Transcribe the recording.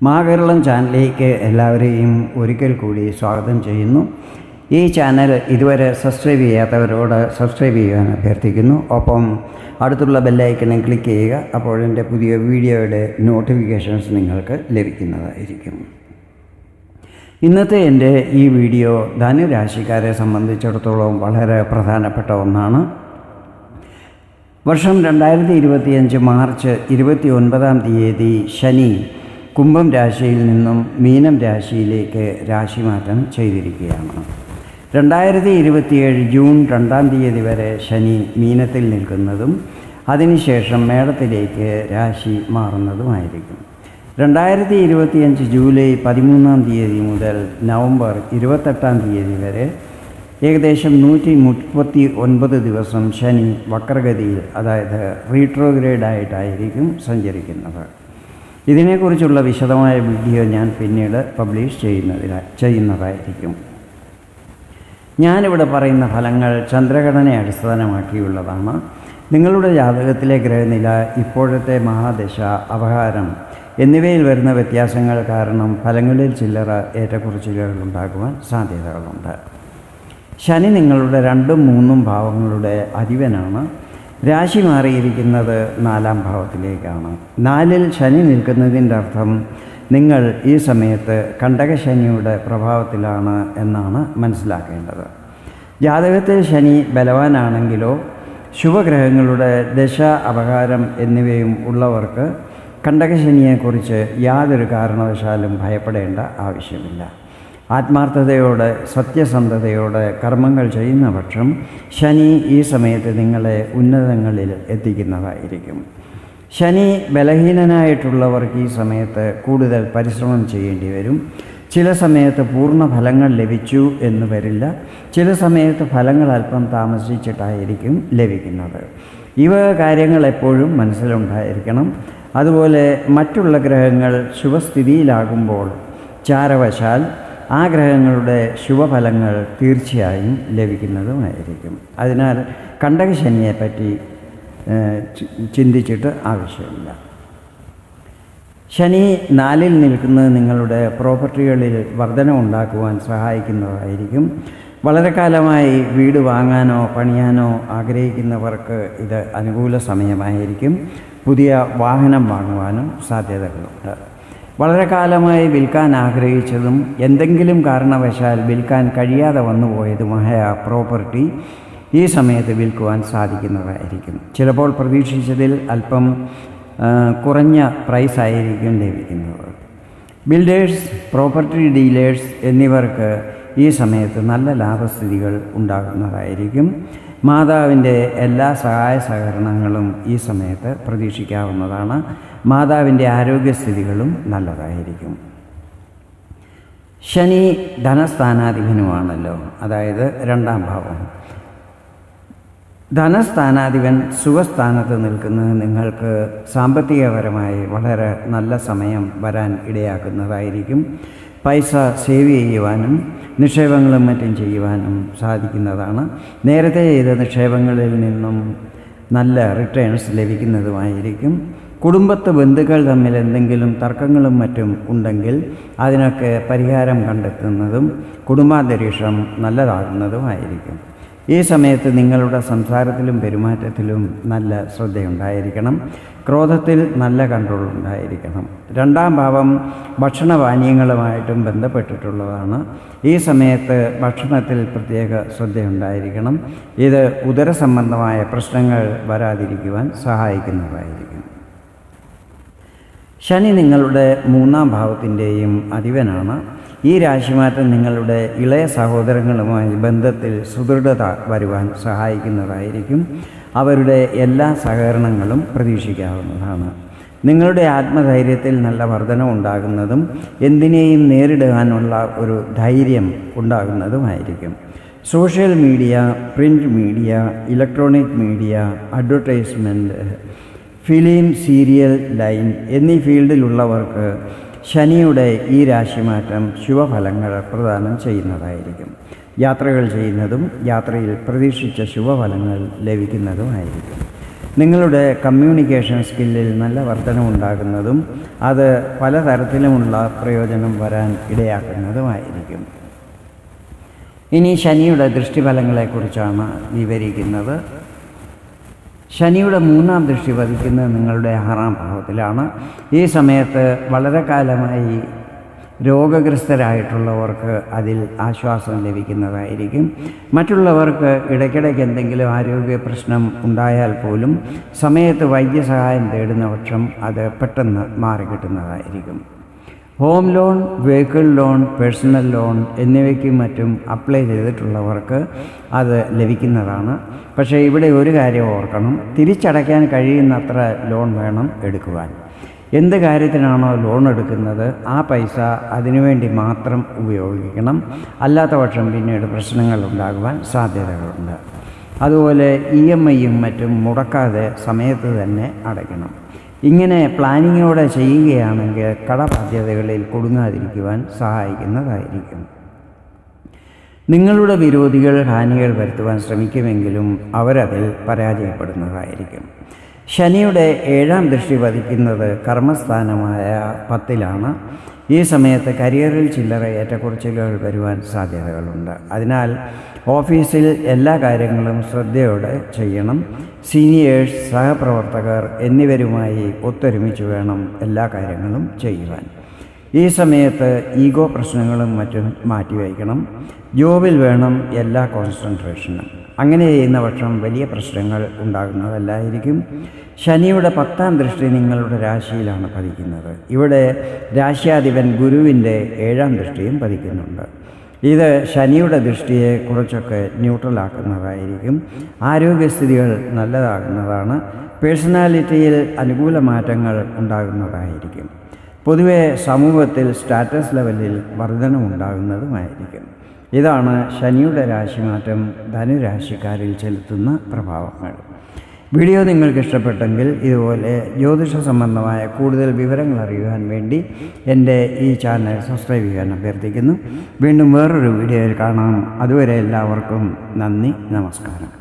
മാകേരളം ചാനലിലേക്ക് എല്ലാവരെയും ഒരിക്കൽ കൂടി സ്വാഗതം ചെയ്യുന്നു. ഈ ചാനൽ ഇതുവരെ സബ്സ്ക്രൈബ് ചെയ്യാത്തവരോട് സബ്സ്ക്രൈബ് ചെയ്യാൻ അഭ്യർത്ഥിക്കുന്നു. ഒപ്പം അടുത്തുള്ള ബെല്ലൈക്കണിൽ ക്ലിക്ക് ചെയ്യുക. അപ്പോൾ എൻ്റെ പുതിയ വീഡിയോയുടെ നോട്ടിഫിക്കേഷൻസ് നിങ്ങൾക്ക് ലഭിക്കുന്നതായിരിക്കും. ഇന്നത്തെ എൻ്റെ ഈ വീഡിയോ ധനുരാശിക്കാരെ സംബന്ധിച്ചിടത്തോളം വളരെ പ്രധാനപ്പെട്ട ഒന്നാണ്. വർഷം 2025 മാർച്ച് 29 ശനി കുംഭം രാശിയിൽ നിന്നും മീനം രാശിയിലേക്ക് രാശിമാറ്റം ചെയ്തിരിക്കുകയാണ്. 2027 ജൂൺ 2 വരെ ശനി മീനത്തിൽ നിൽക്കുന്നതും അതിനുശേഷം മേടത്തിലേക്ക് രാശി മാറുന്നതുമായിരിക്കും. 2025 ജൂലൈ 13 മുതൽ നവംബർ 28 വരെ ഏകദേശം 139 ദിവസം ശനി വക്രഗതിയിൽ, അതായത് റീട്രോഗ്രേഡായിട്ടായിരിക്കും സഞ്ചരിക്കുന്നത്. ഇതിനെക്കുറിച്ചുള്ള വിശദമായ വീഡിയോ ഞാൻ പിന്നീട് പബ്ലിഷ് ചെയ്യുന്നതായിരിക്കും. ഞാനിവിടെ പറയുന്ന ഫലങ്ങൾ ചന്ദ്രഘടനയെ അടിസ്ഥാനമാക്കിയുള്ളതാണ്. നിങ്ങളുടെ ജാതകത്തിലെ ഗ്രഹനില, ഇപ്പോഴത്തെ മഹാദശ, അപഹാരം എന്നിവയിൽ വരുന്ന വ്യത്യാസങ്ങൾ കാരണം ഫലങ്ങളിൽ ചില്ലറ ഏറ്റക്കുറച്ചിലുകൾ ഉണ്ടാകുവാൻ സാധ്യതകളുണ്ട്. ശനി നിങ്ങളുടെ 2ഉം 3ഉം ഭാവങ്ങളുടെ അധിപനാണ്. രാശി മാറിയിരിക്കുന്നത് 4ാം ഭാവത്തിലേക്കാണ്. 4ൽ ശനി നിൽക്കുന്നതിൻ്റെ അർത്ഥം നിങ്ങൾ ഈ സമയത്ത് കണ്ടകശനിയുടെ പ്രഭാവത്തിലാണ് എന്നാണ് മനസ്സിലാക്കേണ്ടത്. ജാതകത്തിൽ ശനി ബലവാനാണെങ്കിലോ ശുഭഗ്രഹങ്ങളുടെ ദശ, അപകാരം എന്നിവയും ഉള്ളവർക്ക് കണ്ടകശനിയെക്കുറിച്ച് യാതൊരു കാരണവശാലും ഭയപ്പെടേണ്ട ആവശ്യമില്ല. ആത്മാർത്ഥതയോടെ, സത്യസന്ധതയോടെ കർമ്മങ്ങൾ ചെയ്യുന്ന പക്ഷം ശനി ഈ സമയത്ത് നിങ്ങളെ ഉന്നതങ്ങളിൽ എത്തിക്കുന്നതായിരിക്കും. ശനി ബലഹീനനായിട്ടുള്ളവർക്ക് ഈ സമയത്ത് കൂടുതൽ പരിശ്രമം ചെയ്യേണ്ടി വരും. ചില സമയത്ത് പൂർണ്ണ ഫലങ്ങൾ ലഭിച്ചു എന്ന് വരില്ല. ചില സമയത്ത് ഫലങ്ങൾ അല്പം താമസിച്ചിട്ടായിരിക്കും ലഭിക്കുന്നത്. ഇവ കാര്യങ്ങൾ എപ്പോഴും മനസ്സിലുണ്ടായിരിക്കണം. അതുപോലെ മറ്റുള്ള ഗ്രഹങ്ങൾ ശുഭസ്ഥിതിയിലാകുമ്പോൾ ചാരവശാൽ ആ ഗ്രഹങ്ങളുടെ ശുഭഫലങ്ങൾ തീർച്ചയായും ലഭിക്കുന്നതുമായിരിക്കും. അതിനാൽ കണ്ടകശനിയെപ്പറ്റി ചിന്തിച്ചിട്ട് ആവശ്യമില്ല. ശനി 4ൽ നിൽക്കുന്നത് നിങ്ങളുടെ പ്രോപ്പർട്ടികളിൽ വർധനവുണ്ടാക്കുവാൻ സഹായിക്കുന്നതായിരിക്കും. വളരെ കാലമായി വീട് വാങ്ങാനോ പണിയാനോ ആഗ്രഹിക്കുന്നവർക്ക് ഇത് അനുകൂല സമയമായിരിക്കും. പുതിയ വാഹനം വാങ്ങുവാനും സാധ്യതകളുണ്ട്. വളരെ കാലമായി വിൽക്കാൻ ആഗ്രഹിച്ചതും എന്തെങ്കിലും കാരണവശാൽ വിൽക്കാൻ കഴിയാതെ വന്നുപോയതുമായ പ്രോപ്പർട്ടി ഈ സമയത്ത് വിൽക്കുവാൻ സാധിക്കുന്നതായിരിക്കും. ചിലപ്പോൾ പ്രതീക്ഷിച്ചതിൽ അല്പം കുറഞ്ഞ പ്രൈസായിരിക്കും ലഭിക്കുന്നത്. ബിൽഡേഴ്സ്, പ്രോപ്പർട്ടി ഡീലേഴ്സ് എന്നിവർക്ക് ഈ സമയത്ത് നല്ല ലാഭസ്ഥിതികൾ ഉണ്ടാകുന്നതായിരിക്കും. മാതാവിൻ്റെ എല്ലാ സഹായ സഹകരണങ്ങളും ഈ സമയത്ത് പ്രതീക്ഷിക്കാവുന്നതാണ്. മാതാവിൻ്റെ ആരോഗ്യസ്ഥിതികളും നല്ലതായിരിക്കും. ശനി ധനസ്ഥാനാധിപനുമാണല്ലോ, അതായത് 2ാം ഭാവം. ധനസ്ഥാനാധിപൻ സുഖസ്ഥാനത്ത് നിൽക്കുന്നത് നിങ്ങൾക്ക് സാമ്പത്തികപരമായി വളരെ നല്ല സമയം വരാൻ ഇടയാക്കുന്നതായിരിക്കും. പൈസ സേവ് ചെയ്യുവാനും നിക്ഷേപങ്ങളും മറ്റും ചെയ്യുവാനും സാധിക്കുന്നതാണ്. നേരത്തെ ചെയ്ത നിക്ഷേപങ്ങളിൽ നിന്നും നല്ല റിട്ടേൺസ് ലഭിക്കുന്നതുമായിരിക്കും. കുടുംബത്ത് ബന്ധുക്കൾ തമ്മിൽ എന്തെങ്കിലും തർക്കങ്ങളും മറ്റും ഉണ്ടെങ്കിൽ അതിനൊക്കെ പരിഹാരം കണ്ടെത്തുന്നതും കുടുംബാന്തരീക്ഷം നല്ലതാകുന്നതുമായിരിക്കും. ഈ സമയത്ത് നിങ്ങളുടെ സംസാരത്തിലും പെരുമാറ്റത്തിലും നല്ല ശ്രദ്ധയുണ്ടായിരിക്കണം. ക്രോധത്തിൽ നല്ല കൺട്രോൾ ഉണ്ടായിരിക്കണം. 2ാം ഭാവം ഭക്ഷണപാനീയങ്ങളുമായിട്ടും ബന്ധപ്പെട്ടിട്ടുള്ളതാണ്. ഈ സമയത്ത് ഭക്ഷണത്തിൽ പ്രത്യേക ശ്രദ്ധയുണ്ടായിരിക്കണം. ഇത് ഉദരസംബന്ധമായ പ്രശ്നങ്ങൾ വരാതിരിക്കുവാൻ സഹായിക്കുന്നതായിരിക്കും. ശനി നിങ്ങളുടെ 3ാം ഭാവത്തിൻ്റെയും അധിപനാണ്. ഈ രാശിമാറ്റം നിങ്ങളുടെ ഇളയ സഹോദരങ്ങളുമായി ബന്ധത്തിൽ സുദൃഢത വരുവാൻ സഹായിക്കുന്നതായിരിക്കും. അവരുടെ എല്ലാ സഹകരണങ്ങളും പ്രതീക്ഷിക്കാവുന്നതാണ്. നിങ്ങളുടെ ആത്മധൈര്യത്തിൽ നല്ല വർധനവുണ്ടാകുന്നതും എന്തിനേയും നേരിടാനുള്ള ഒരു ധൈര്യം ഉണ്ടാകുന്നതുമായിരിക്കും. Social media, print media, electronic media, advertisement, film, serial line എന്നീ ഫീൽഡിലുള്ളവർക്ക് ശനിയുടെ ഈ രാശിമാറ്റം ശുഭഫലങ്ങൾ പ്രദാനം ചെയ്യുന്നതായിരിക്കും. യാത്രകൾ ചെയ്യുന്നതും യാത്രയിൽ പ്രതീക്ഷിച്ച ശുഭഫലങ്ങൾ ലഭിക്കുന്നതുമായിരിക്കും. നിങ്ങളുടെ കമ്മ്യൂണിക്കേഷൻ സ്കില്ലിൽ നല്ല വർധനവുണ്ടാകുന്നതും അത് പലതരത്തിലുമുള്ള പ്രയോജനം വരാൻ ഇടയാക്കുന്നതുമായിരിക്കും. ഇനി ശനിയുടെ ദൃഷ്ടിഫലങ്ങളെക്കുറിച്ചാണ് വിവരിക്കുന്നത്. ശനിയുടെ 3-ാം ദൃഷ്ടി പതിക്കുന്നത് നിങ്ങളുടെ 6-ാം ഭാവത്തിലാണ്. ഈ സമയത്ത് വളരെ കാലമായി രോഗഗ്രസ്തരായിട്ടുള്ളവർക്ക് അതിൽ ആശ്വാസം ലഭിക്കുന്നതായിരിക്കും. മറ്റുള്ളവർക്ക് ഇടയ്ക്കിടയ്ക്ക് എന്തെങ്കിലും ആരോഗ്യ പ്രശ്നം ഉണ്ടായാൽ പോലും സമയത്ത് വൈദ്യസഹായം തേടുന്ന പക്ഷം അത് പെട്ടെന്ന് മാറിക്കിട്ടുന്നതായിരിക്കും. Home loan, vehicle loan, personal loan എന്നിവയ്ക്കും മറ്റും അപ്ലൈ ചെയ്തിട്ടുള്ളവർക്ക് അത് ലഭിക്കുന്നതാണ്. പക്ഷേ ഇവിടെ ഒരു കാര്യം ഓർക്കണം, തിരിച്ചടയ്ക്കാൻ കഴിയുന്നത്ര ലോൺ വേണം എടുക്കുവാൻ. എന്ത് കാര്യത്തിനാണോ ലോൺ എടുക്കുന്നത് ആ പൈസ അതിനുവേണ്ടി മാത്രം ഉപയോഗിക്കണം. അല്ലാത്ത പക്ഷം പിന്നീട് പ്രശ്നങ്ങൾ ഉണ്ടാകുവാൻ സാധ്യതകളുണ്ട്. അതുപോലെ EMIയും മറ്റും മുടക്കാതെ സമയത്ത് തന്നെ അടയ്ക്കണം. ഇങ്ങനെ പ്ലാനിങ്ങോടെ ചെയ്യുകയാണെങ്കിൽ കടബാധ്യതകളിൽ കുടുങ്ങാതിരിക്കുവാൻ സഹായിക്കുന്നതായിരിക്കും. നിങ്ങളുടെ വിരോധികൾ ഹാനികൾ വരുത്തുവാൻ ശ്രമിക്കുമെങ്കിലും അവരതിൽ പരാജയപ്പെടുന്നതായിരിക്കും. ശനിയുടെ 7-ാം ദൃഷ്ടി പതിക്കുന്നത് കർമ്മസ്ഥാനമായ 10-ലാണ്. ഈ സമയത്ത് കരിയറിൽ ചില്ലറ ഏറ്റക്കുറച്ചിലുകൾ വരുവാൻ സാധ്യതകളുണ്ട്. അതിനാൽ ഓഫീസിൽ എല്ലാ കാര്യങ്ങളും ശ്രദ്ധയോടെ ചെയ്യണം. സീനിയേഴ്സ്, സഹപ്രവർത്തകർ എന്നിവരുമായി ഒത്തൊരുമിച്ച് വേണം എല്ലാ കാര്യങ്ങളും ചെയ്യുവാൻ. ഈ സമയത്ത് ഈഗോ പ്രശ്നങ്ങളും മറ്റും മാറ്റിവയ്ക്കണം. ജോബിൽ വേണം എല്ലാ കോൺസെൻട്രേഷനും. അങ്ങനെ ചെയ്യുന്ന പക്ഷം വലിയ പ്രശ്നങ്ങൾ ഉണ്ടാകുന്നതല്ലായിരിക്കും. ശനിയുടെ 10-ാം ദൃഷ്ടി നിങ്ങളുടെ രാശിയിലാണ് പതിക്കുന്നത്. ഇവിടെ രാശ്യാധിപൻ ഗുരുവിൻ്റെ 7-ാം ദൃഷ്ടിയും പതിക്കുന്നുണ്ട്. ഇത് ശനിയുടെ ദൃഷ്ടിയെ കുറച്ചൊക്കെ ന്യൂട്രലാക്കുന്നതായിരിക്കും. ആരോഗ്യസ്ഥിതികൾ നല്ലതാകുന്നതാണ്. പേഴ്സണാലിറ്റിയിൽ അനുകൂല മാറ്റങ്ങൾ ഉണ്ടാകുന്നതായിരിക്കും. പൊതുവെ സമൂഹത്തിൽ സ്റ്റാറ്റസ് ലെവലിൽ വർധനമുണ്ടാകുന്നതുമായിരിക്കും. ഇതാണ് ശനിയുടെ രാശിമാറ്റം ധനുരാശിക്കാരിൽ ചെലുത്തുന്ന പ്രഭാവങ്ങൾ. വീഡിയോ നിങ്ങൾക്ക് ഇഷ്ടപ്പെട്ടെങ്കിൽ ഇതുപോലെ ജ്യോതിഷ സംബന്ധമായ കൂടുതൽ വിവരങ്ങൾ അറിയുവാൻ വേണ്ടി എൻ്റെ ഈ ചാനൽ സബ്സ്ക്രൈബ് ചെയ്യാൻ അഭ്യർത്ഥിക്കുന്നു. വീണ്ടും വേറൊരു വീഡിയോയിൽ കാണാം. അതുവരെ എല്ലാവർക്കും നന്ദി, നമസ്കാരം.